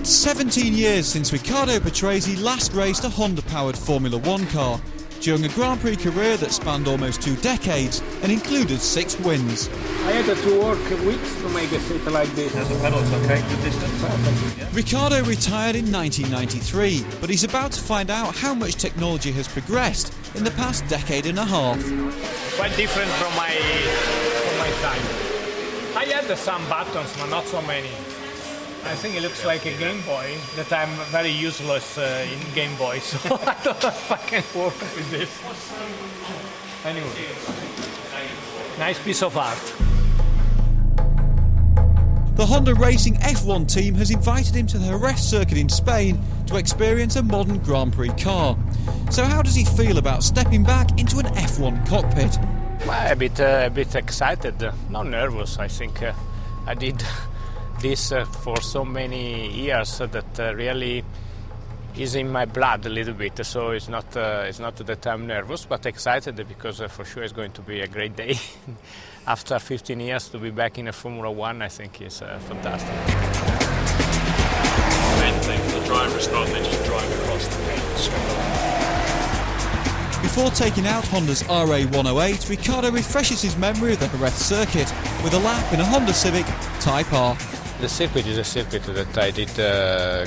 It's 17 years since Riccardo Patrese last raced a Honda-powered Formula One car, during a Grand Prix career that spanned almost 2 decades and included 6 wins. I had to work weeks to make a seat like this. The pedals okay, good distance. Yeah. Riccardo retired in 1993, but he's about to find out how much technology has progressed in the past decade and a half. Quite different from my time. I had some buttons, but not so many. I think it looks like a Game Boy, that I'm very useless in Game Boy, so I don't know if I can work with this. Anyway, nice piece of art. The Honda Racing F1 team has invited him to the Jerez circuit in Spain to experience a modern Grand Prix car. So how does he feel about stepping back into an F1 cockpit? Well, a bit excited, not nervous. I think I did this for so many years that really is in my blood a little bit. So it's not that I'm nervous, but excited because for sure it's going to be a great day. After 15 years to be back in a Formula One, I think is fantastic. The main thing for the driver is not they just drive across the paint. Before taking out Honda's RA108, Riccardo refreshes his memory of the Jerez circuit with a lap in a Honda Civic Type R. The circuit is a circuit that I did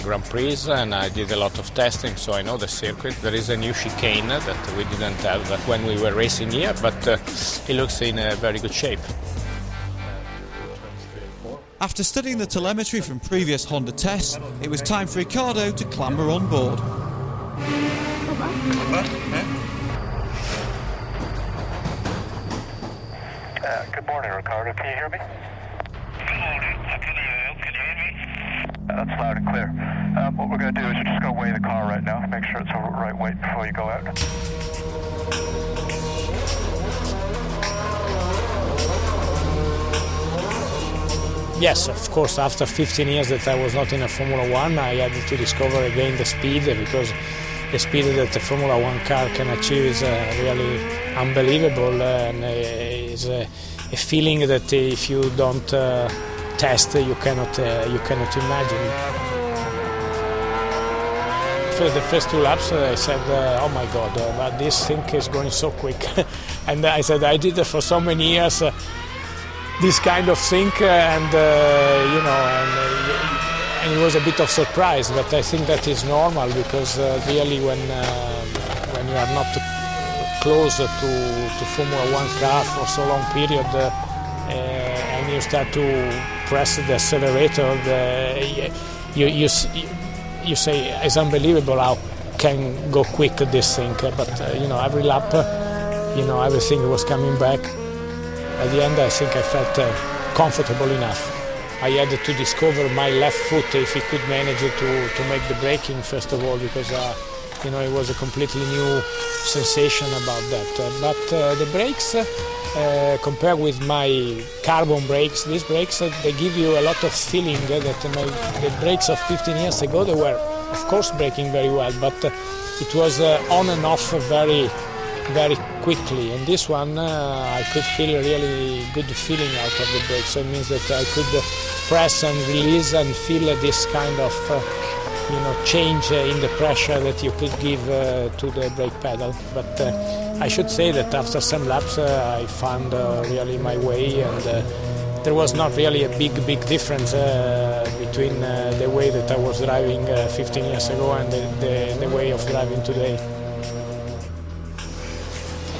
Grand Prix and I did a lot of testing, so I know the circuit. There is a new chicane that we didn't have when we were racing here, but it looks in a very good shape. After studying the telemetry from previous Honda tests, it was time for Riccardo to clamber on board. Good morning, Riccardo. Can you hear me? Good morning. Can you hear me? That's loud and clear. What we're going to do is we're just going to weigh the car right now, make sure it's the right weight before you go out. Yes, of course, after 15 years that I was not in a Formula One, I had to discover again the speed, because the speed that a Formula One car can achieve is really unbelievable, and is a feeling that if you don't test, you cannot imagine. For the first 2 laps, I said, "Oh my God, but this thing is going so quick," and I said, "I did it for so many years." This kind of thing, and and it was a bit of surprise, but I think that is normal, because really when you are not close to Formula One car for so long period, and you start to press the accelerator, you say it's unbelievable how can go quick this thing, but every lap, everything was coming back. At the end, I think I felt comfortable enough. I had to discover my left foot, if he could manage to make the braking, first of all, because it was a completely new sensation about that. But the brakes, compared with my carbon brakes, these brakes, they give you a lot of feeling. The brakes of 15 years ago, they were, of course, braking very well, but it was on and off very quickly, and this one I could feel a really good feeling out of the brake, so it means that I could press and release and feel this kind of change in the pressure that you could give to the brake pedal. But I should say that after some laps I found really my way, and there was not really a big difference between the way that I was driving 15 years ago and the way of driving today.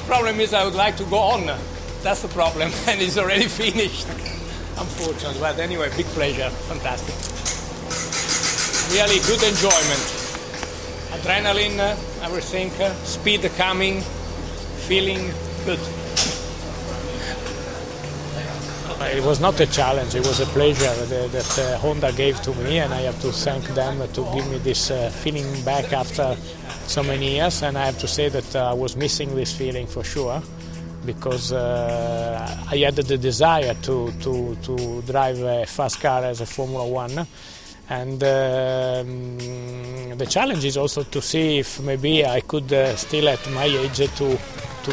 The problem is I would like to go on. That's the problem, and it's already finished. Unfortunately, but anyway, big pleasure, fantastic. Really good enjoyment. Adrenaline, everything, speed coming, feeling good. It was not a challenge, it was a pleasure that Honda gave to me, and I have to thank them to give me this feeling back after so many years, and I have to say that I was missing this feeling for sure, because I had the desire to drive a fast car as a Formula One, and the challenge is also to see if maybe I could still at my age to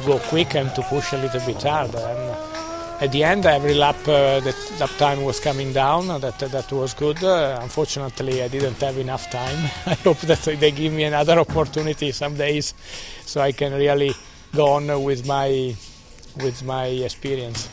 go quick and to push a little bit harder. And At the end, every lap the lap time was coming down. That was good. Unfortunately, I didn't have enough time. I hope that they give me another opportunity some days, so I can really go on with my experience.